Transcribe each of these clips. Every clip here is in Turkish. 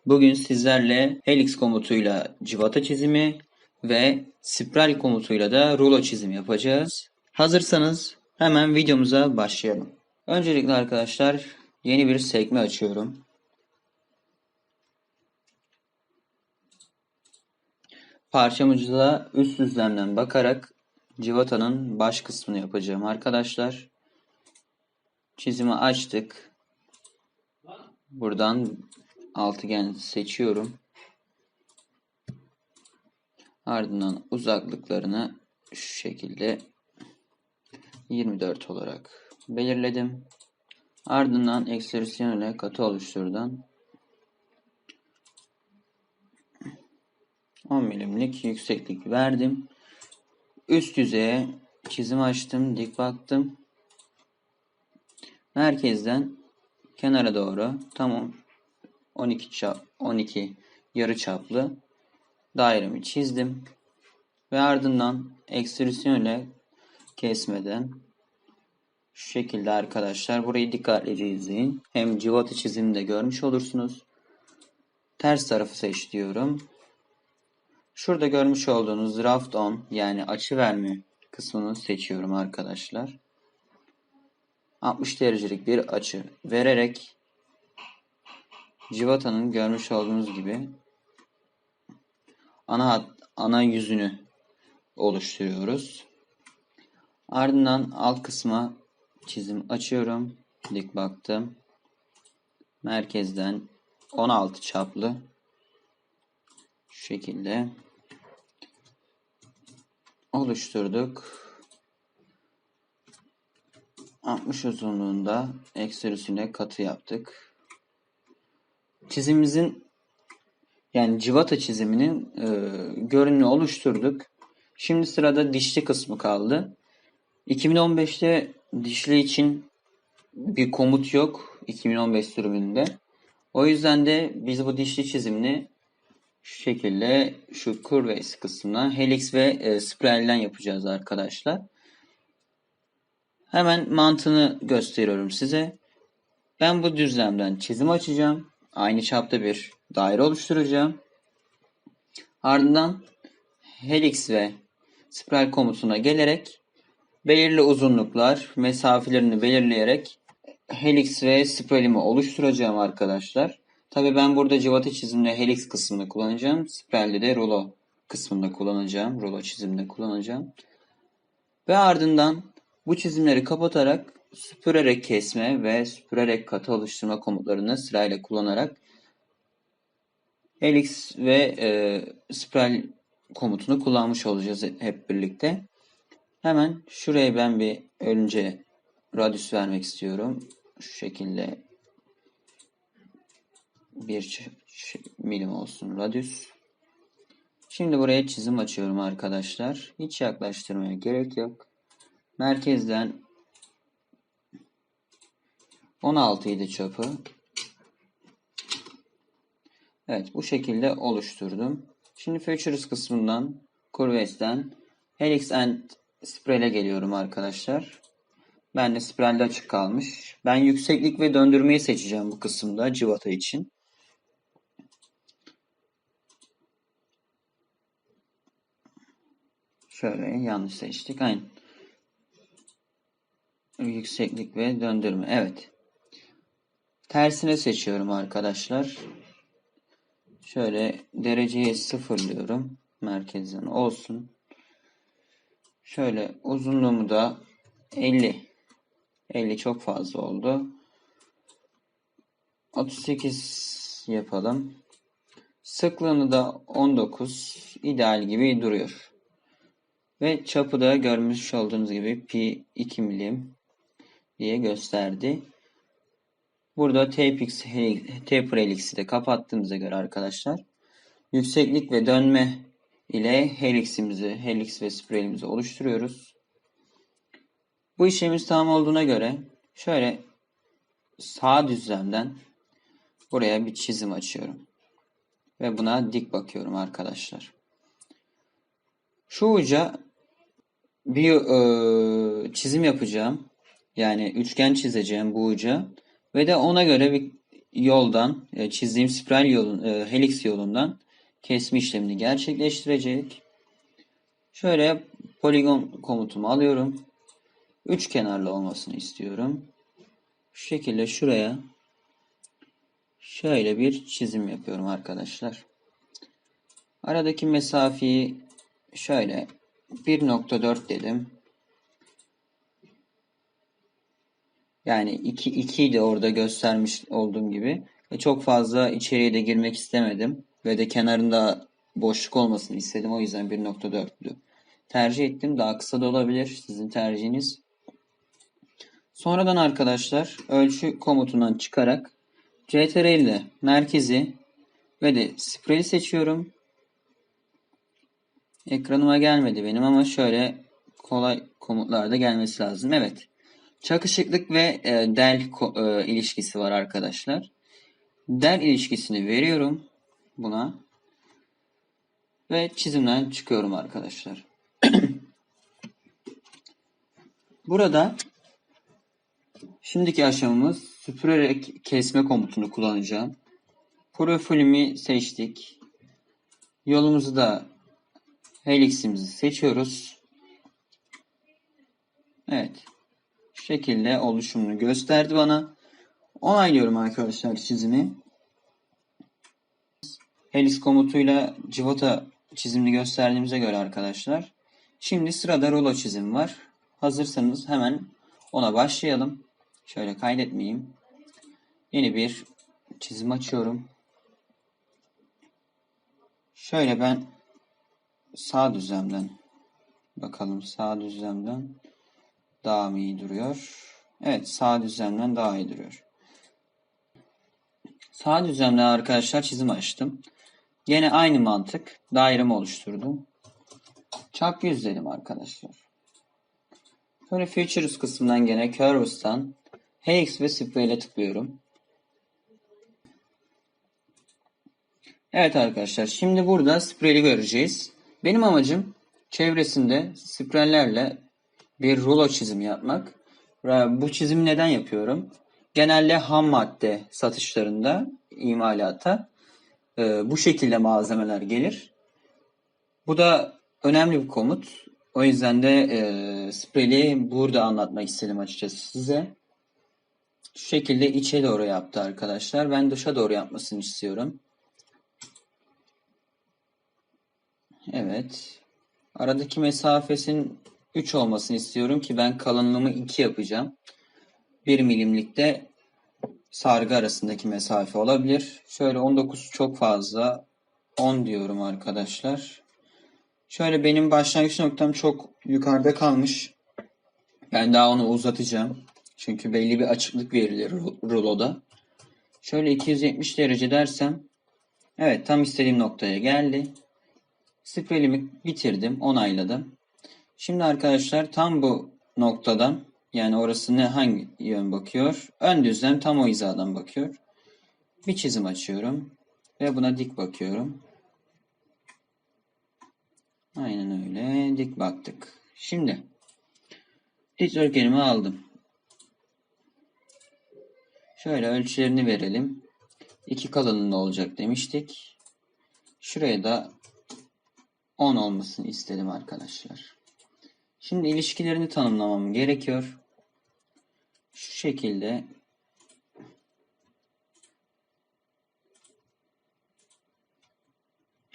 Bugün sizlerle helix komutuyla cıvata çizimi ve spiral komutuyla da rulo çizimi yapacağız. Hazırsanız hemen videomuza başlayalım. Öncelikle arkadaşlar yeni bir sekme açıyorum. Parçamıza üst düzlemden bakarak cıvatanın baş kısmını yapacağım arkadaşlar. Çizimi açtık. Buradan altıgen seçiyorum. Ardından uzaklıklarını şu şekilde 24 olarak belirledim. Ardından ekstrüsyon ile katı oluşturdan 10 milimlik yükseklik verdim. Üst yüzeye çizim açtım, dik baktım. Merkezden kenara doğru tam 12 yarı çaplı dairemi çizdim. Ve ardından ekstrüsyon ile kesmeden şu şekilde arkadaşlar burayı dikkatlice izleyin. Hem cıvata çizimini de görmüş olursunuz. Ters tarafı seç diyorum. Şurada görmüş olduğunuz raft on yani açı verme kısmını seçiyorum arkadaşlar. 60 derecelik bir açı vererek cıvatanın görmüş olduğunuz gibi ana yüzünü oluşturuyoruz. Ardından alt kısma çizim açıyorum. Dik baktım. Merkezden 16 çaplı şu şekilde oluşturduk. 60 uzunluğunda ekstrüsüne katı yaptık. Çizimimizin yani cıvata çiziminin görünümünü oluşturduk. Şimdi sırada dişli kısmı kaldı. 2015'te dişli için bir komut yok 2015 sürümünde. O yüzden de biz bu dişli çizimini şu şekilde şu curves kısmına helix ve spiralden yapacağız arkadaşlar. Hemen mantığını gösteriyorum size. Ben bu düzlemden çizim açacağım. Aynı çapta bir daire oluşturacağım. Ardından helix ve spiral komutuna gelerek belirli uzunluklar, mesafelerini belirleyerek helix ve spiralimi oluşturacağım arkadaşlar. Tabii ben burada cıvata çizimde helix kısmını kullanacağım. Spiralde de rulo kısmında kullanacağım. Rulo çizimde kullanacağım. Ve ardından bu çizimleri kapatarak süpürerek kesme ve süpürerek katı oluşturma komutlarını sırayla kullanarak helix ve spiral komutunu kullanmış olacağız hep birlikte. Hemen şuraya ben bir önce radyüs vermek istiyorum. Şu şekilde 1 milim olsun radyüs. Şimdi buraya çizim açıyorum arkadaşlar. Hiç yaklaştırmaya gerek yok. Merkezden 16 idi çapı. Evet bu şekilde oluşturdum. Şimdi Features kısmından Curves'ten Helix and Spiral'e geliyorum arkadaşlar. Ben de spiralde açık kalmış. Ben yükseklik ve döndürmeyi seçeceğim bu kısımda cıvata için. Şöyle yanlış seçtik. Aynen. Yükseklik ve döndürme. Evet. Tersine seçiyorum arkadaşlar. Şöyle dereceyi sıfırlıyorum. Merkezden olsun. Şöyle uzunluğumu da 50. 50 çok fazla oldu. 38 yapalım. Sıklığını da 19. İdeal gibi duruyor. Ve çapı da görmüş olduğunuz gibi pi 2 milim diye gösterdi. Burada taper helix'i de kapattığımıza göre arkadaşlar yükseklik ve dönme ile helix ve spiralimizi oluşturuyoruz. Bu işlemimiz tamam olduğuna göre şöyle sağ düzlemden buraya bir çizim açıyorum. Ve buna dik bakıyorum arkadaşlar. Şu uca bir çizim yapacağım. Yani üçgen çizeceğim bu uca. Ve de ona göre bir yoldan, çizdiğim spiral yolun, helix yolundan kesme işlemini gerçekleştirecek. Şöyle poligon komutumu alıyorum. Üç kenarlı olmasını istiyorum. Şu şekilde şuraya şöyle bir çizim yapıyorum arkadaşlar. Aradaki mesafeyi şöyle 1.4 dedim. Yani 2 de orada göstermiş olduğum gibi. Çok fazla içeriye de girmek istemedim. Ve de kenarında boşluk olmasını istedim. O yüzden 1.4'lü tercih ettim. Daha kısa da olabilir. Sizin tercihiniz. Sonradan arkadaşlar ölçü komutundan çıkarak CTRL ile merkezi ve de spirali seçiyorum. Ekranıma gelmedi benim ama şöyle kolay komutlarda gelmesi lazım. Evet. Çakışıklık ve del ilişkisi var arkadaşlar. Del ilişkisini veriyorum buna ve çizimden çıkıyorum arkadaşlar. Burada şimdiki aşamamız süpürerek kesme komutunu kullanacağım. Profilimi seçtik. Yolumuzu da heliximizi seçiyoruz. Evet. Şu şekilde oluşumunu gösterdi bana. Onaylıyorum arkadaşlar çizimi. Helix komutuyla cıvata çizimini gösterdiğimize göre arkadaşlar. Şimdi sırada rulo çizim var. Hazırsanız hemen ona başlayalım. Şöyle kaydetmeyeyim. Yeni bir çizim açıyorum. Şöyle ben sağ düzlemden bakalım, sağ düzlemden daha mı iyi duruyor? Evet, sağ düzlemden daha iyi duruyor. Sağ düzlemden arkadaşlar çizim açtım. Yine aynı mantık. Dairemi oluşturdum. Çap 100 dedim arkadaşlar. Sonra Features kısmından gene Curves'tan Helix ve Spiral'e tıklıyorum. Evet arkadaşlar, şimdi burada spiral'i göreceğiz. Benim amacım çevresinde spirallerle bir rulo çizimi yapmak. Bu çizimi neden yapıyorum? Genelde ham madde satışlarında, imalata bu şekilde malzemeler gelir. Bu da önemli bir komut. O yüzden de spiral'i burada anlatmak istedim açıkçası size. Şu şekilde içe doğru yaptı arkadaşlar. Ben dışa doğru yapmasını istiyorum. Evet. Aradaki mesafesinin 3 olmasını istiyorum ki ben kalınlığımı 2 yapacağım. 1 milimlikte sargı arasındaki mesafe olabilir. Şöyle 19 çok fazla. 10 diyorum arkadaşlar. Şöyle benim başlangıç noktam çok yukarıda kalmış. Ben daha onu uzatacağım. Çünkü belli bir açıklık verilir ruloda. Şöyle 270 derece dersem, evet tam istediğim noktaya geldi. Spiralimi bitirdim, onayladım. Şimdi arkadaşlar tam bu noktadan, yani orası hangi yön bakıyor? Ön düzlem tam o hizadan bakıyor. Bir çizim açıyorum ve buna dik bakıyorum. Aynen öyle dik baktık. Şimdi dikdörtgenimi aldım. Şöyle ölçülerini verelim. 2 kalınlığında olacak demiştik. Şuraya da 10 olmasını istedim arkadaşlar. Şimdi ilişkilerini tanımlamam gerekiyor. Şu şekilde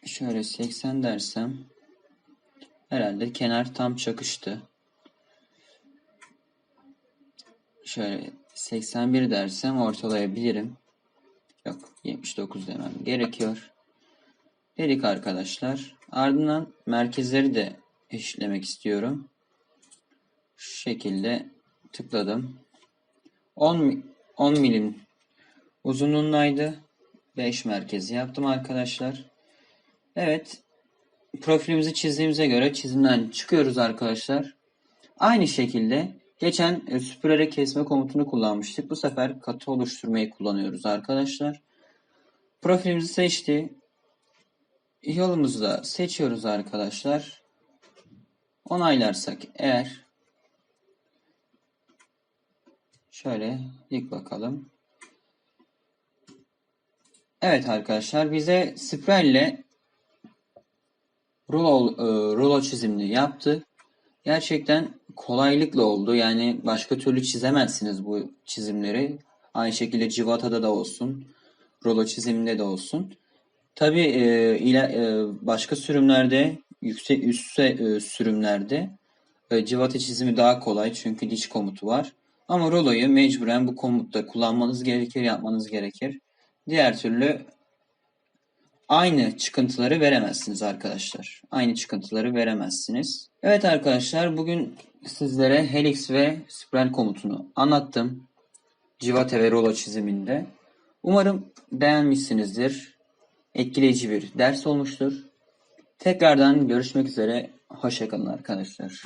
şöyle 80 dersem herhalde kenar tam çakıştı. Şöyle 81 dersem ortalayabilirim. Yok, 79 demem gerekiyor. Dedik arkadaşlar. Ardından merkezleri de eşitlemek istiyorum. Şu şekilde tıkladım. 10 milim uzunluğundaydı. 5 merkezi yaptım arkadaşlar. Evet. Profilimizi çizdiğimize göre çizimden çıkıyoruz arkadaşlar. Aynı şekilde geçen süpürerek kesme komutunu kullanmıştık. Bu sefer katı oluşturmayı kullanıyoruz arkadaşlar. Profilimizi seçti. Yolumuzu da seçiyoruz arkadaşlar. Onaylarsak eğer şöyle dik bakalım. Evet arkadaşlar, bize Sprite ile rulo çizimini yaptı. Gerçekten kolaylıkla oldu. Yani başka türlü çizemezsiniz bu çizimleri. Aynı şekilde Civata'da da olsun, rulo çiziminde de olsun. Tabii başka sürümlerde, yüksek üste sürümlerde civata çizimi daha kolay çünkü diş komutu var. Ama ruloyu mecburen bu komutta kullanmanız gerekir, yapmanız gerekir. Diğer türlü aynı çıkıntıları veremezsiniz arkadaşlar. Aynı çıkıntıları veremezsiniz. Evet arkadaşlar, bugün sizlere helix ve spiral komutunu anlattım. Civata ve rulo çiziminde. Umarım beğenmişsinizdir. Etkileyici bir ders olmuştur. Tekrardan görüşmek üzere. Hoşça kalın arkadaşlar.